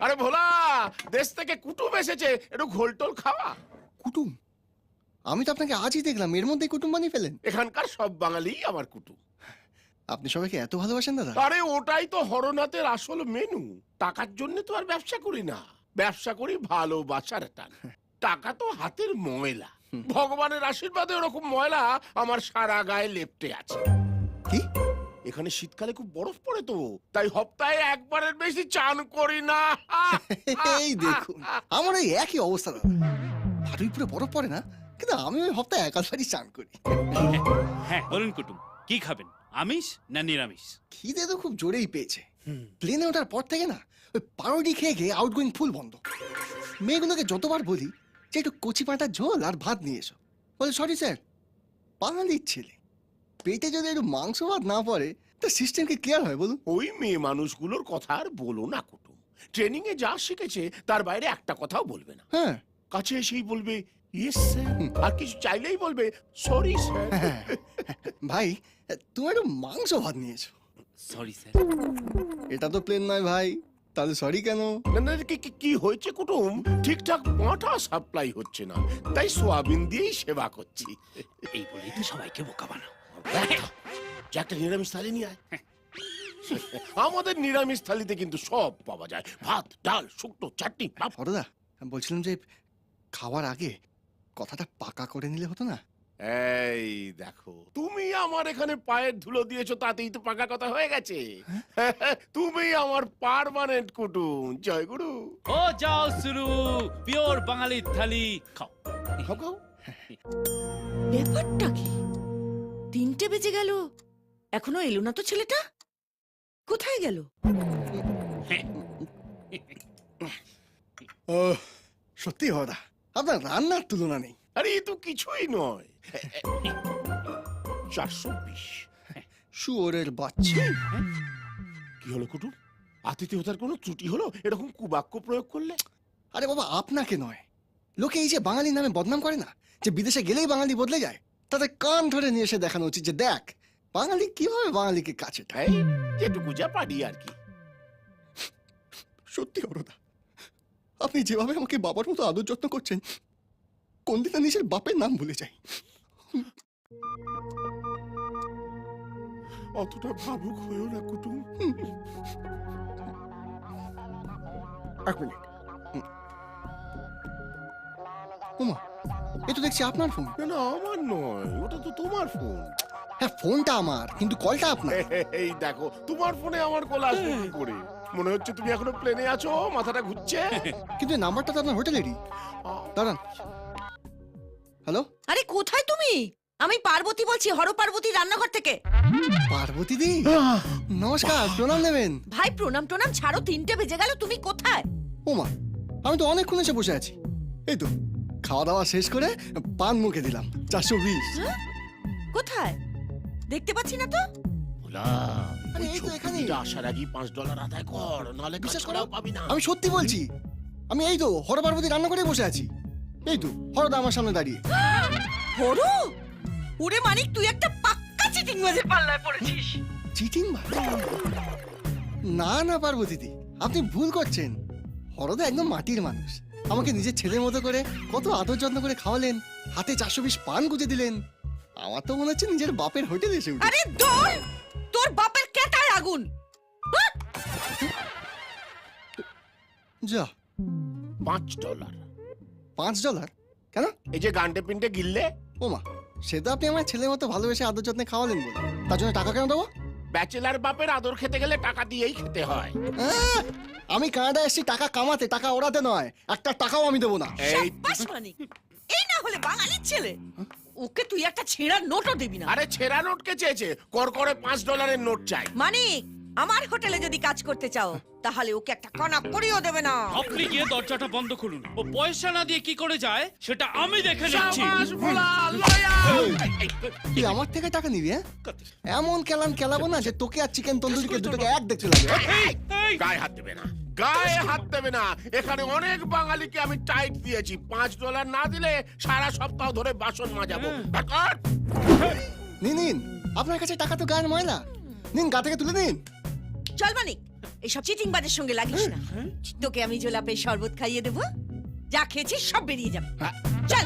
আরে ভোলা, দেশ থেকে কুটুম এসেছে, একটু ঘোলটোল খাওয়া। কুটুম? আমি তো আপনাকে আজই দেখলাম, এর মধ্যেই কুটুম বানিয়ে ফেলেন। এখানকার সব বাঙালি আমার কুটুম। আপনি সবাইকে এত ভালোবাসেন দাদা? আরে ওটাই তো হরনাথের আসল মেনু। টাকার জন্য তো আর ব্যবসা করি না, ব্যবসা করি ভালোবাসার টান। টাকা তো হাতের ময়লা, ভগবানের আশীর্বাদে ওরকম ময়লা আমার সারা গায়ে লেপ্টে আছে। কি? এখানে শীতকালে খুব বরফ পড়ে তো, তাই সপ্তাহে একবারের বেশি চান করি না। এই দেখুন, আমার এই একই অবস্থা দাদা। ভারী পুরো বরফ পড়ে না, কিন্তু আমি ওই হপ্তাহে একাধারই চান করি। হ্যাঁ বলুন কুটুম, কি খাবেন, আমিষ না নিরামিষ? খিদে তো খুব জোরেই পেয়েছে। প্লেনে ওঠার পর থেকে না ওই পাউরুটি খেয়ে খেয়ে আউটগোয়িং ফুল বন্ধ। মেয়েগুলোকে যতবার বলি যে একটু কচি পাঁটার ঝোল আর ভাত নিয়ে এসো, বলে সরি স্যার, বাঙালির ছেলে, পেটে যদি একটু মাংস ভাত না পড়ে তা সিস্টেম কি ক্লিয়ার হয় বলুন? ওই মেয়ে মানুষগুলোর কথা আর বলো না কুটুম। ট্রেনিং এ যা শিখেছে তার বাইরে একটা কথাও বলবে না। হ্যাঁ, কাছে এসেই বলবে ইয়েস স্যার, আর কিছু চাইলেই বলবে সরি স্যার। ভাই তুমি একটু মাংস ভাত নিয়েছো। Sorry sir. এটা তো প্লেন নয় ভাই, তাহলে সরি কেন? না না, কি হয়েছে কুটুম, ঠিকঠাক পাঁঠা সাপ্লাই হচ্ছে না, তাই সোয়াবিন দিয়েই সেবা করছি। এই বলেই তো সবাইকে বোকা বানাও। যে একটা নিরামিষ থালি নিয়ে আয়। আমাদের নিরামিষ থালিতে কিন্তু সব পাওয়া যায়, ভাত, ডাল, শুক্তো, চাটনি, পাঁপড়। হরদা, আমি বলছিলাম যে খাওয়ার আগে কথাটা পাকা করে নিলে হতো না? এই দেখো, তুমি আমার এখানে পায়ের ধুলো দিয়েছো, তাতেই তো পাকা কথা হয়ে গেছে। তুমি আমার পার্মানেন্ট কুটুম। জয় গুরু। ও যাও শুরু, পিওর বাঙালি থালি খাও। খাও, খাও। ব্যাপারটা কি? 3টে বেজে গেল, এখনো এলো না তো ছেলেটা। কোথায় গেল? ও সত্যি হরদা, আপনার রান্নার তুলনা নেই। আরে এ তো কিছুই নয়। 420। শুয়োরের বাচ্চা। কি হলো কুটুম, আতিথেয়তার কোনো ত্রুটি হলো এরকম কুবাক্য প্রয়োগ করলে? আরে বাবা, আপনাকে নয়, লোকে এই যে বাঙালি নামে বদনাম করে না, যে বিদেশে গেলেই বাঙালি বদলে যায়, তাদের কান ধরে নিয়ে এসে দেখানো উচিত যে দেখ বাঙালি কিভাবে বাঙালিকে কাছে টায়। এই যেটুকু যা পারি আর কি। সত্যি হরদা, আপনি যেভাবে আমাকে বাবার মতো আদর যত্ন করছেন, কোন দিন নিজের বাপের নাম ভুলে যাই। অতটা ভাবুক হয়েও না কুটুম। এক মিনিট। ওমা, এ তো দেখছি আপনার ফোন। না না, আমার নয়, ওটা তো তোমার ফোন। হ্যাঁ, ফোনটা আমার, কিন্তু কলটা আপনার। এই দেখো, তোমার ফোনে আমার কল আসবে কি করে? মনে হচ্ছে তুমি এখনো প্লেনে আছো, মাথাটা ঘুরছে। কিন্তু এই নাম্বারটা তো আপনার হোটেলেরই। দাঁড়ান। হ্যালো, আরে কোথায় তুমি? আমি পার্বতী বলছি, হর পার্বতী রান্নাঘর থেকে। পার্বতী দি, নমস্কার, প্রণাম নেবেন। ভাই প্রণাম টোনাম ছাড়ো, 3টে বেজে গেল, তুমি কোথায়? ওমা, আমি তো অনেকক্ষণ এসে বসে আছি। এই তো খাওয়া দাওয়া শেষ করে পান মুখে দিলাম। 420। কোথায় দেখতে পাচ্ছি না তো। ভোলা, আরে এই তো এখানেই। আসার আগে $5 আদায় কর, নাহলে বিশ্বাস কাজ করো, করাও পাবি না। আমি সত্যি বলছি, আমি এই তো হর পার্বতী রান্না করে বসে আছি। এই তো হরদা আমার সামনে দাঁড়িয়ে। হরু, ওরে মানিক, তুই একটা পাক্কা চিটিং বাজের পাল্লায় পড়েছিস। চিটিং ভাই? না না পার্বতী দি, আপনি ভুল করছেন। হরদা একদম মাটির মানুষ, আমাকে নিজের ছেলের মতো করে কত আদর যত্ন করে খাওয়ালেন, হাতে 420 পান গুজে দিলেন। আমার তো মনে হচ্ছে নিজের বাপের হোটেলে এসে উঠেছি। আরে দৌড়, তোর বাপের কেটায় আগুন। যা, $5। $5? কেন? এই যে গান্ডে পিন্ডে গিললে। ওমা, সে তো আপনি আমার ছেলের মতো ভালোবেসে আদর যত্নে খাওয়ালেন বলে, তার জন্য টাকা কেন দেবো? ব্যাচেলার বাপের আদর খেতে গেলে টাকা দিয়েই খেতে হয়। আহ, আমি কানাডা এসেছি টাকা কামাতে, টাকা ওড়াতে নয়। একটা টাকাও আমি দেবো না। এই শাবাশ মানিক, এই না হলে বাঙালির ছেলে। ওকে তুই একটা ছেঁড়া নোটও দিবি না। আরে ছেঁড়া নোটকে চেয়েছে, করে $5 নোট চাই। মানিক, আমার হোটেলে যদি কাজ করতে চাও তাহলে ওকে একটা কণা করিও দেবে না। আপনি গিয়ে দরজাটা বন্ধ করুন, ও পয়সা না দিয়ে কি করে যায় সেটা আমি দেখে নিচ্ছি। শাবাশ ভোলা, লয়াল। তুই আমার থেকে টাকা নিবি? হ্যাঁ, এমন কেলান কেলাবো না যে তোকে আর চিকেন তন্দুরিকে দুটোকে এক দেখতে লাগবে। গায়ে হাত দেবে না, গায়ে হাত দেবে না। এখানে অনেক বাঙালিকে আমি টাইট দিয়েছি, $5 না দিলে সারা সপ্তাহ ধরে বাসন মাজাবো। নিন নিন, আপনার কাছে টাকা তো গায়ের ময়লা, নিন গা থেকে তুলে নিন। চল মানিক, এইসব চিটিং বাজের সঙ্গে লাগিস না তোকে আমি জোলাপের শরবত খাইয়ে দেবো যা খেয়েছিস সব বেরিয়ে যাবে চল